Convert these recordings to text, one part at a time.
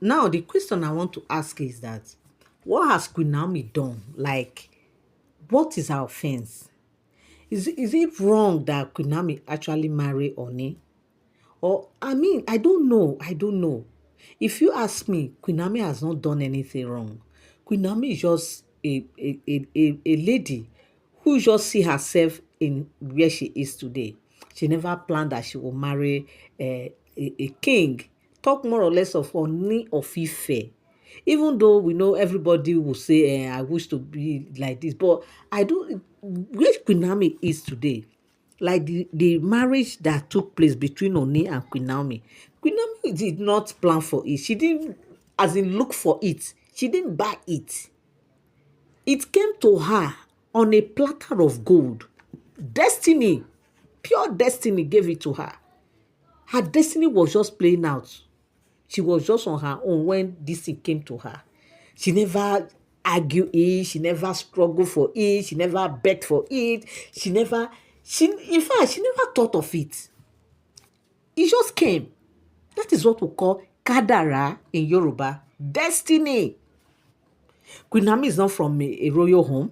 Now, the question I want to ask is that what has Queen Naomi done? Like, what is her offense? Is it wrong that Queen Naomi actually marry Oni? Or, I mean, I don't know. I don't know. If you ask me, Queen Naomi has not done anything wrong. Queen Naomi is just a lady who just see herself in where she is today. She never planned that she will marry a king. Talk more or less of Ooni of Ife. Even though we know everybody will say, I wish to be like this, but I don't, where Queen Naomi is today, like the marriage that took place between Oni and Queen Naomi. Queen Naomi did not plan for it. She didn't, as in, look for it. She didn't buy it. It came to her on a platter of gold. Destiny, pure destiny gave it to her. Her destiny was just playing out. She was just on her own when this thing came to her. She never argued it. She never struggled for it. She never begged for it. In fact, she never thought of it. It just came. That is what we call kadara in Yoruba. Destiny. Queen Naomi is not from a royal home.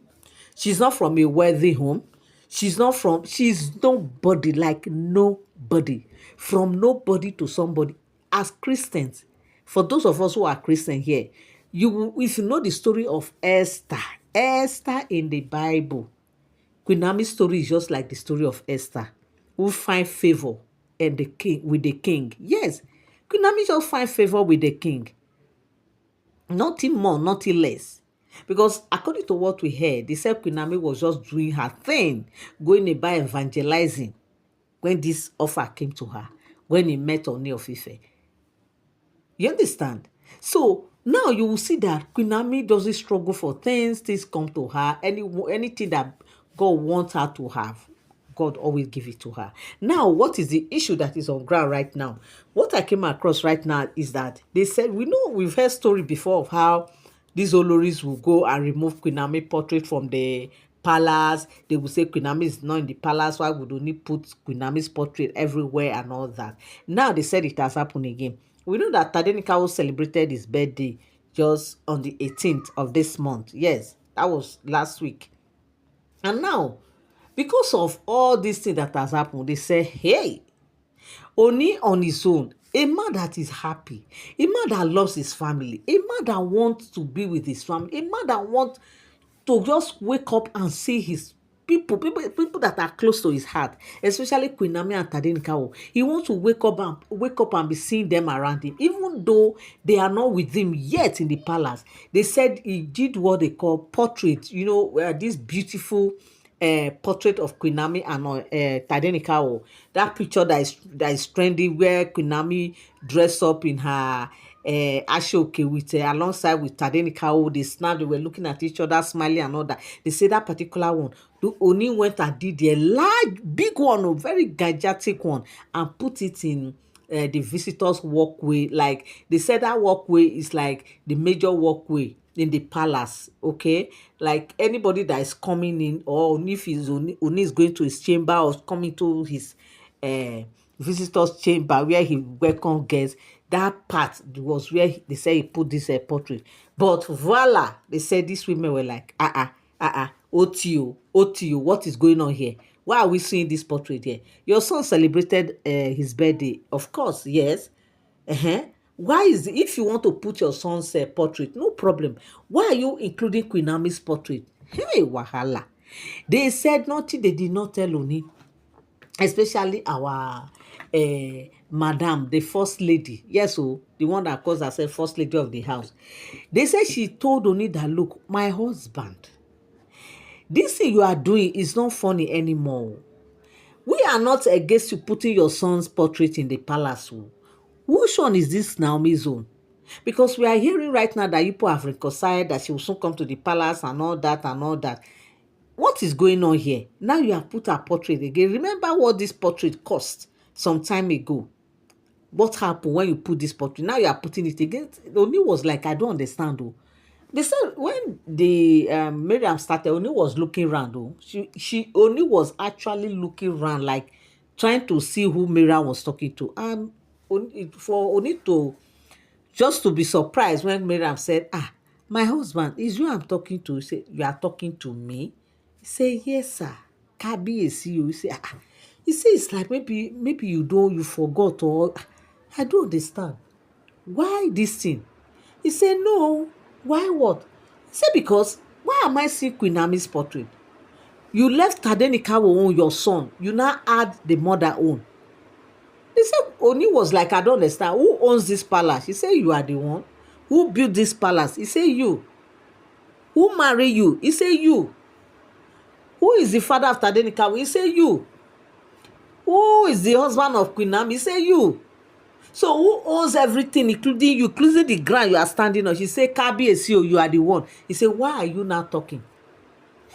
She's not from a wealthy home. She's nobody, like nobody. From nobody to somebody. As Christians, for those of us who are Christian here, if you know the story of Esther in the Bible, Queen Naomi's story is just like the story of Esther, who find favor and the king with the king. Yes, Queen Naomi just find favor with the king. Nothing more, nothing less. Because according to what we heard, they said Queen Naomi was just doing her thing, going about evangelizing when this offer came to her, when he met Ooni of Ife. You understand? So now you will see that Queen Naomi doesn't struggle for things come to her. Anything that God wants her to have, God always give it to her. Now, what is the issue that is on ground right now? What I came across right now is that they said, we've heard story before of how these Oloris will go and remove Queen Naomi portrait from the palace. They will say Queen Naomi is not in the palace. Why would only put Queen Naomi's portrait everywhere and all that? Now they said it has happened again. We know that Tadenikawo celebrated his birthday just on the 18th of this month. Yes, that was last week. And now, because of all these things that has happened, they say, hey, Oni on his own, a man that is happy, a man that loves his family, a man that wants to be with his family, a man that wants to just wake up and see his people that are close to his heart, especially Queen Naomi and Tadenikawo. He wants to wake up and be seeing them around him, even though they are not with him yet in the palace. They said he did what they call portrait. This beautiful portrait of Queen Naomi and Tadenikawo. That picture that is trending, where Queen Naomi dressed up in her Ashoke with alongside with Tadenikawo. They were looking at each other, smiling and all that. They say that particular one, the Oni went and did a large, big one, a very gigantic one, and put it in the visitors walkway. Like they said, that walkway is like the major walkway in the palace. Okay, like anybody that is coming in, or if Oni is going to his chamber or coming to his visitors chamber where he welcome guests, that part was where they say he put this portrait. But voila, they said these women were like, OTO, what is going on here? Why are we seeing this portrait here? Your son celebrated his birthday, of course, yes. Uh-huh. Why is it, if you want to put your son's portrait, no problem. Why are you including Queen Naomi's portrait? Hey, wahala. They said nothing, they did not tell Oni, especially our madam, the first lady. Yes, the one that calls herself first lady of the house. They said she told Oni that, look, my husband, this thing you are doing is not funny anymore. We are not against you putting your son's portrait in the palace. Which one is this Naomi's own? Because we are hearing right now that people have reconciled, that she will soon come to the palace and all that and all that. What is going on here? Now you have put her portrait again. Remember what this portrait cost some time ago. What happened when you put this portrait? Now you are putting it again. Oni was like, I don't understand. They said when the Miriam started, Oni was looking around. She Oni was actually looking around, like trying to see who Miriam was talking to. For Oni just to be surprised when Miriam said, "Ah, my husband, is you I'm talking to?" He said, "You are talking to me?" He said, "Yes, sir. Kabi is you." He said, "Ah." He said, "It's like maybe you forgot, or I don't understand. Why this thing?" He said, "No. Why what?" He said, "Because why am I seeing Queen Naomi's portrait? You left Tadenikawo own, your son. You now add the mother own." He said, Oni was like, "I don't understand. Who owns this palace?" He said, "You are the one. Who built this palace?" He said, "You." Who marry you? He said, "You." Who is the father of Tadenikawo? He said, "You." Who is the husband of Queen Naomi? He said, "You." So who owns everything, including you, including the ground you are standing on? She said, "Kabi Esio, you are the one." He said, "Why are you now talking?"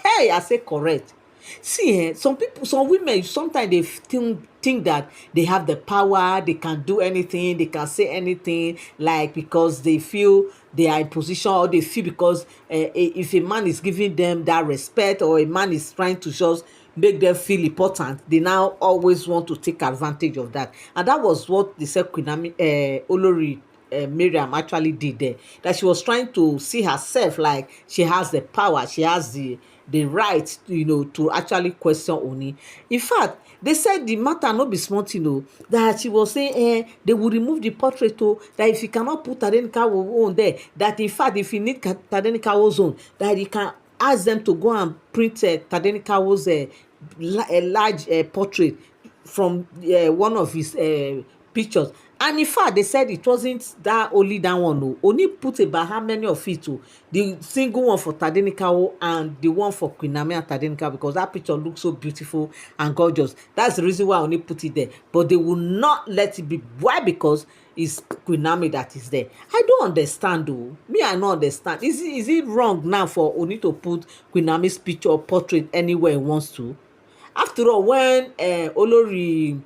Hey, I say correct. See, some people, some women, sometimes they think that they have the power, they can do anything, they can say anything, like because they feel they are in position, or they feel because if a man is giving them that respect, or a man is trying to just make them feel important, they now always want to take advantage of that. And that was what the said Queen Olori Mariam actually did there. That she was trying to see herself like she has the power, she has the right, to actually question Oni. In fact, they said the matter no be small thing, that she was saying they will remove the portrait, that if you cannot put Tadenikawo own there, that in fact if you need Tadenikawo's own, that you can ask them to go and print Tadenikawo's large portrait from one of his pictures. And in fact, they said it wasn't that only that one. No, only put about how many of it, the single one for Tadenikawo and the one for Queen Naomi and Tadenikawo, because that picture looks so beautiful and gorgeous. That's the reason why I only put it there. But they will not let it be. Why? Because it's Queen Naomi that is there. I don't understand though. Me, I don't understand. Is it wrong now for Oni to put Queen Naomi's picture or portrait anywhere he wants to? After all, when Olori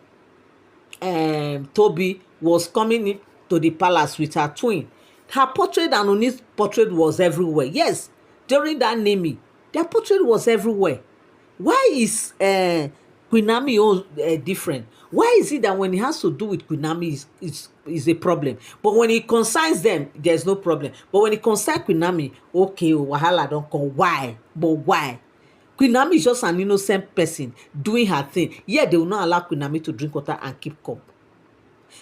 Toby was coming in to the palace with her twin, her portrait and Oni's portrait was everywhere. Yes, during that naming, their portrait was everywhere. Why is Queen Naomi different? Why is it that when it has to do with Queen Naomi is a problem, but when it concerns them, there's no problem? But when it concerns Queen Naomi, okay, wahala don come. Why? But why? Queen Naomi is just an innocent person doing her thing. Yet they will not allow Queen Naomi to drink water and keep cup.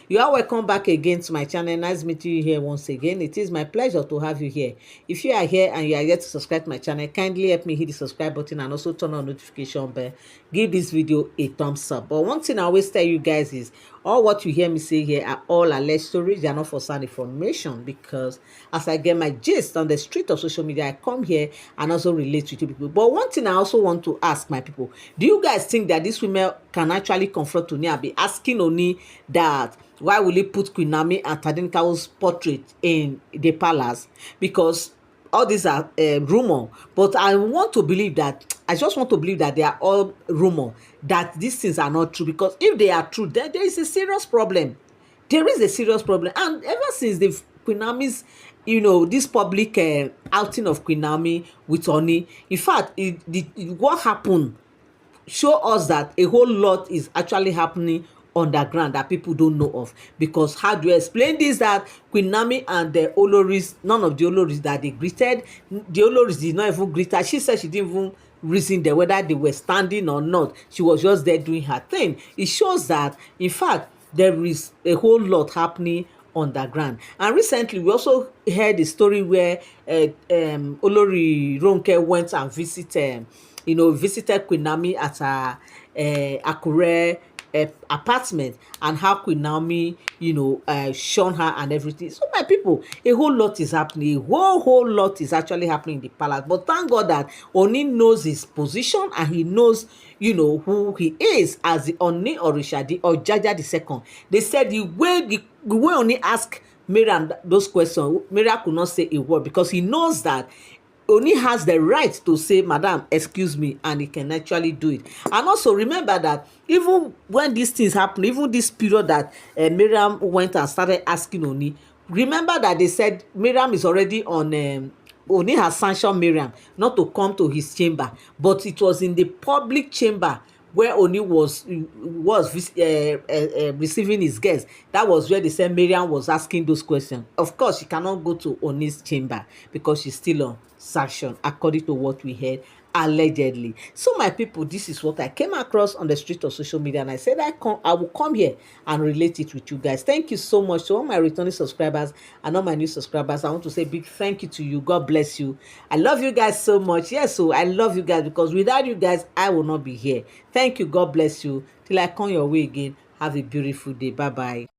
You are welcome back again to my channel. Nice meeting you here once again. It is my pleasure to have you here. If you are here and you are yet to subscribe to my channel, kindly help me hit the subscribe button and also turn on notification bell. Give this video a thumbs up. But one thing I always tell you guys is all what you hear me say here are all alleged stories. They are not for sound information, because as I get my gist on the street of social media, I come here and also relate with you people. But one thing I also want to ask my people, do you guys think that these women can actually confront Oni and be asking Oni that why will he put Queen Naomi and Tadenikawo's portrait in the palace? Because all these are rumor, but I just want to believe that they are all rumor, that these things are not true. Because if they are true, then there is a serious problem. There is a serious problem. And ever since the Queen Naomi's, this public outing of Queen Naomi with Oni, in fact, what happened show us that a whole lot is actually happening underground that people don't know of. Because how do you explain this, that Queen Naomi and the Oloris, none of the Oloris that they greeted, the Oloris did not even greet her. She said she didn't even reason there whether they were standing or not. She was just there doing her thing. It shows that in fact there is a whole lot happening underground. And recently we also heard the story where Olori Ronke went and visited Queen Naomi at her Akure apartment, and how Queen Naomi, shone her and everything. So my people, a whole lot is happening. A whole lot is actually happening in the palace. But thank God that Oni knows his position, and he knows, who he is as the Oni Orisha, the Ojaja the second. They said the way Oni asked Miriam those questions, Miriam could not say a word, because he knows that Oni has the right to say, "Madam, excuse me," and he can actually do it. And also remember that even when these things happen, even this period that Miriam went and started asking Oni, remember that they said Miriam is already on, Oni has sanctioned Miriam not to come to his chamber, but it was in the public chamber where Oni was receiving his guests. That was where they said Miriam was asking those questions. Of course, she cannot go to Oni's chamber because she's still on sanction, according to what we heard allegedly. So my people, this is what I came across on the street of social media, and I said I will come here and relate it with you guys. Thank you so much to all my returning subscribers and all my new subscribers. I want to say big thank you to you. God bless you. I love you guys so much. Yes, so I love you guys, because without you guys I will not be here. Thank you. God bless you. Till I come your way again, have a beautiful day. Bye bye.